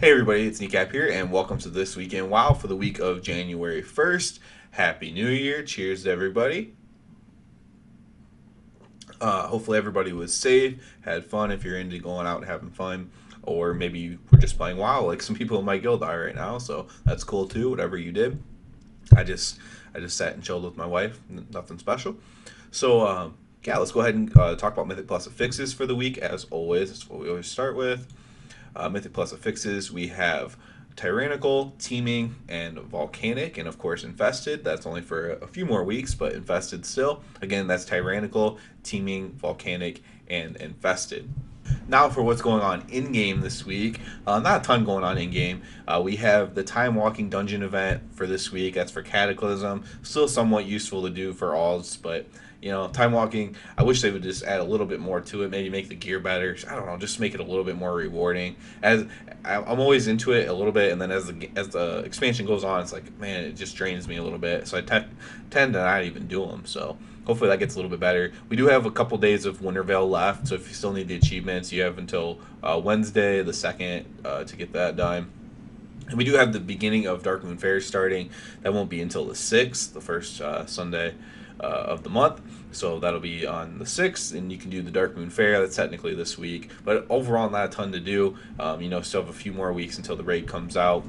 Hey everybody, it's Kneecap here, and welcome to This Week in WoW for the week of January 1st. Happy New Year. Cheers to everybody. Hopefully everybody was safe, had fun if you're into going out and having fun, or maybe you were just playing WoW like some people in my guild are right now, so that's cool too, whatever you did. I just I just sat and chilled with my wife, nothing special. So yeah, let's go ahead and talk about Mythic Plus affixes for the week. As always, that's what we always start with. Mythic Plus affixes, we have Tyrannical, Teeming, and Volcanic, and of course Infested. That's only for a few more weeks, but Infested still. Again, that's Tyrannical, Teeming, Volcanic, and Infested. Now for what's going on in game this week. Not a ton going on in game. We have the Time Walking Dungeon event for this week. That's for Cataclysm. Still somewhat useful to do for alls, but time walking. I wish they would just add a little bit more to it. Maybe make the gear better. I don't know, just make it a little bit more rewarding. As I'm always into it a little bit, and then as the expansion goes on, it's like, man, it just drains me a little bit. So I tend to not even do them. So hopefully that gets a little bit better. We do have a couple days of Wintervale left, so if you still need the achievements, you have until Wednesday the 2nd to get that done. And we do have the beginning of Darkmoon Faire starting. That won't be until the 6th, the first Sunday of the month. So that'll be on the 6th, and you can do the Darkmoon Faire. That's technically this week. But overall, not a ton to do. Still have a few more weeks until the raid comes out.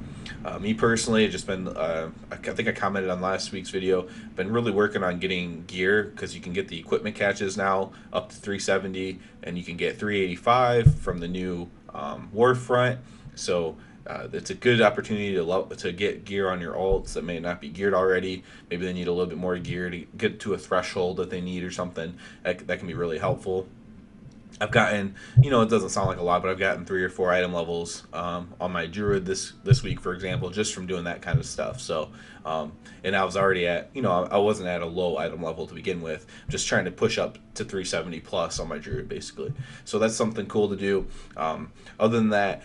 Me personally, just been, I think I commented on last week's video, been really working on getting gear because you can get the equipment catches now up to 370, and you can get 385 from the new Warfront. So it's a good opportunity to get gear on your alts that may not be geared already. Maybe they need a little bit more gear to get to a threshold that they need or something. That can be really helpful. I've gotten, it doesn't sound like a lot, but I've gotten 3 or 4 item levels on my druid this week, for example, just from doing that kind of stuff. So, and I was already at, I wasn't at a low item level to begin with. I'm just trying to push up to 370 plus on my druid, basically. So that's something cool to do. Other than that,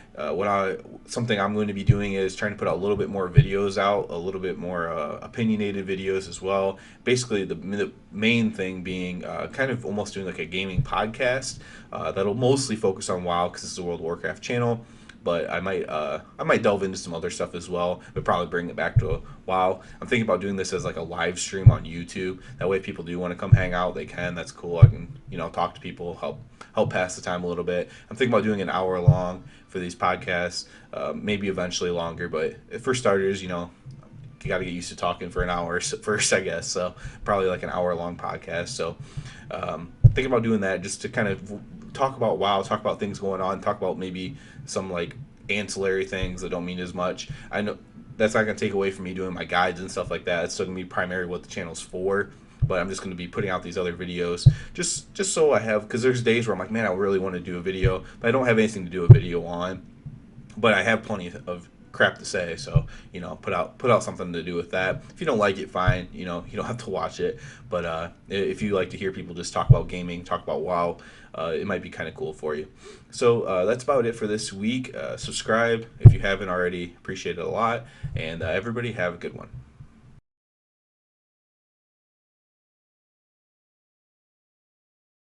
something I'm going to be doing is trying to put a little bit more videos out, a little bit more opinionated videos as well. Basically, the main thing being kind of almost doing like a gaming podcast. That'll mostly focus on WoW because it's a World of Warcraft channel, but I might delve into some other stuff as well, but probably bring it back to WoW. I'm thinking about doing this as like a live stream on YouTube. That way, if people do want to come hang out, they can. That's cool. I can talk to people, help pass the time a little bit. I'm thinking about doing an hour long for these podcasts, maybe eventually longer, but for starters, you got to get used to talking for an hour first, I guess. So probably like an hour long podcast. So thinking about doing that just to kind of talk about WoW, talk about things going on, talk about maybe some like ancillary things that don't mean as much. I know that's not going to take away from me doing my guides and stuff like that. It's still going to be primarily what the channel's for. But I'm just going to be putting out these other videos just so I have, because there's days where I'm like, man, I really want to do a video, but I don't have anything to do a video on. But I have plenty of crap to say, so put out something to do with that. If you don't like it, fine, you don't have to watch it, but if you like to hear people just talk about gaming, talk about WoW, it might be kind of cool for you. So that's about it for this week. Subscribe if you haven't already, appreciate it a lot, and everybody have a good one.